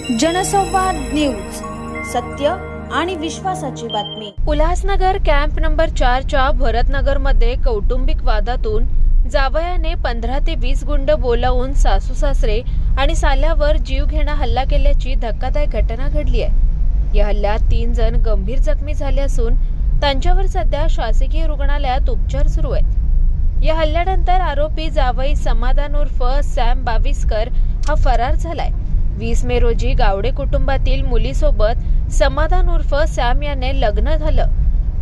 जनसंवाद न्यूज, सत्य आणि विश्वासाची बातमी। उल्हासनगर कॅम्प नंबर 4 च्या भरतनगर मध्ये कौटुंबिक वादातून जावयाने 15 ते 20 गुंड बोलावून सासू सासरे आणि साल्यावर जीवघेणा हल्ला केल्याची धक्कादायक घटना घडली आहे। या हल्ल्यात 3 जण गंभीर जखमी झाले असून त्यांच्यावर सध्या शासकीय रुग्णालयात उपचार सुरू आहेत। या हल्ल्यानंतर आरोपी जावई समाधान उर्फ सॅम बाविस्कर हा फरार झालाय। 20 मे रोजी गावडे कुटुंबातील मुलीसोबत समाधान उर्फ सॅम याने लग्न झालं,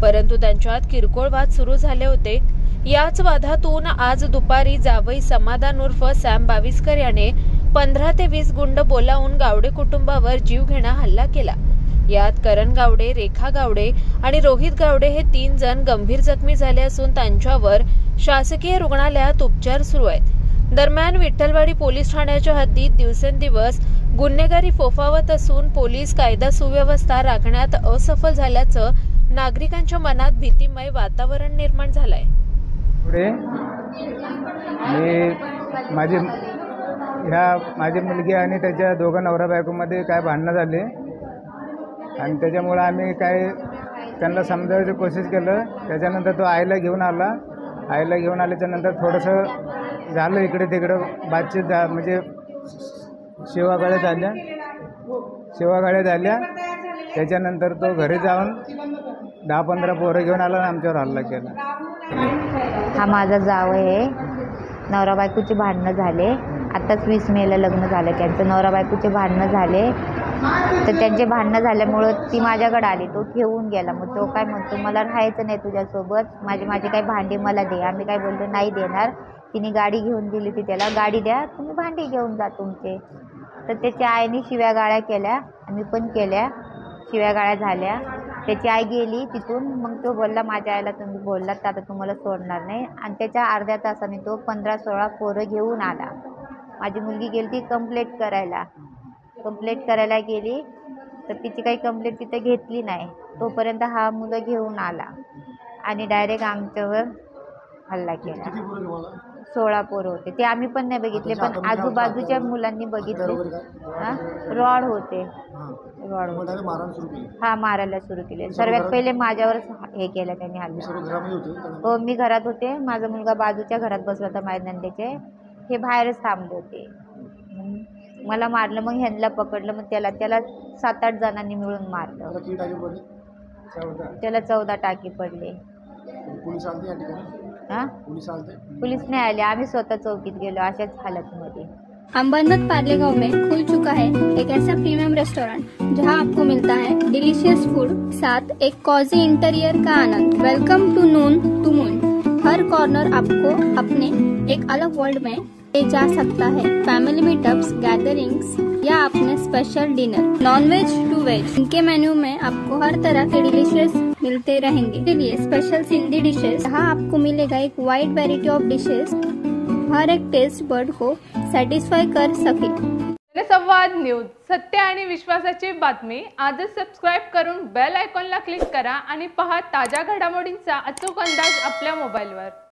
परंतु त्यांच्यात किरकोळ वाद सुरू झाले होते। याच वादातून आज दुपारी जावई समाधान उर्फ सॅम बाविस्कर याने 15 ते 20 गुंड बोलावून गावडे कुटुंबावर जीवघेणा हल्ला केला। यात करण गावडे, रेखा गावडे आणि रोहित गावडे हे 3 जण गंभीर जखमी झाले असून त्यांच्यावर शासकीय रुग्णालयात उपचार सुरू आहेत। दरम्यान विठ्ठलवाडी पोलीस ठाण्याच्या हद्दीत दिवसेंदिवस गुन्हेगारी फोफावत असून पोलीस कायदा सुव्यवस्था राखण्यात असफल झाल्याचं नागरिकांच्या मनात भीतीमय वातावरण निर्माण झालंय। माझी मुलगी आणि त्याच्या दोघं नवरा बायकोमध्ये काय भांडणं झाले आणि त्याच्यामुळे आम्ही काय त्यांना समजावण्याची कोशिश केलं। त्याच्यानंतर तो आईला घेऊन आल्याच्या नंतर थोडंसं झालं इकडे तिकडं बातचीत म्हणजे शिवागाळ्या झाल्या। त्याच्यानंतर तो घरी जाऊन 10-15 पोरं घेऊन आला आणि आमच्यावर हल्ला केला। हा माझा जावई आहे। नवरा बायकोचे भांडणं झाले। आताच 20 मेला लग्न झालं त्यांचं। नवरा बायकोचे भांडणं झाले तर त्यांचे भांडणं झाल्यामुळं ती माझ्याकडे आली, तो घेऊन गेला। मग तो काय म्हणतो, मला राहायचं नाही तुझ्यासोबत, माझी काही भांडी मला दे। आम्ही काय बोललो, नाही देणार। तिने गाडी घेऊन दिली ती त्याला, गाडी द्या, तुम्ही भांडी घेऊन जा तुमचे। तर त्याच्या आईने शिव्यागाळ्या केल्या, आम्ही पण केल्या, शिव्यागाळ्या झाल्या। त्याची आई गेली तिथून। मग तो बोलला, माझ्या आईला तुम्ही बोललात तर आता तुम्हाला सोडणार नाही। आणि त्याच्या अर्ध्या तासाने तो 15-16 पोरं घेऊन आला। माझी मुलगी गेली ती कंप्लेंट करायला गेली तर तिची काही कंप्लेंट तिथे घेतली नाही। तोपर्यंत हा मुलं घेऊन आला आणि डायरेक्ट आमच्यावर हल्ला केला। 16 पोरं होते ते, आम्ही पण नाही बघितले, पण आजूबाजूच्या मुलांनी बघितले। रॉड होते, हा मारायला सुरू केले। सर्वात पहिले माझ्यावरच हे केलं त्यांनी हल्ला। हो, मी घरात होते, माझा मुलगा बाजूच्या घरात बसला होता माझ्या नंदेचे, हे बाहेरच थांबले होते। मला मारलं, मग ह्यांना पकडलं, मग त्याला 7-8 जणांनी मिळून मारलं। त्याला 14 टाके पडले। पुलिस नहीं आले, आम्ही स्वतः चौकीत गेलो अशाच हालतमध्ये। अंबरनाथ पार्ले गांव में खुल चुका है एक ऐसा प्रीमियम रेस्टोरेंट जहां आपको मिलता है डिलीशियस फूड, साथ एक कॉजी इंटीरियर का आनंद। Welcome to noon to moon. हर कॉर्नर आपको अपने एक अलग वर्ल्ड में ले जा सकता है। फैमिली मीटअप्स, गैदरिंग्स या अपने special dinner, non veg to veg, इनके मेन्यू में आपको हर तरह के डिलीशियस मिलते रहेंगे। इसलिए स्पेशल सिंधी डिशेस, यहाँ आपको मिलेगा एक वाइड वैरायटी ऑफ डिशेस, हर एक टेस्ट बर्ड को सॅटिस्फाय कर सके। जनसंवाद न्यूज, सत्य आणि विश्वासाची बातमी। आजच सबस्क्राइब करून बेल आयकॉनला क्लिक करा आणि पहा ताज्या घडामोडींचा अचूक अंदाज आपल्या मोबाईलवर।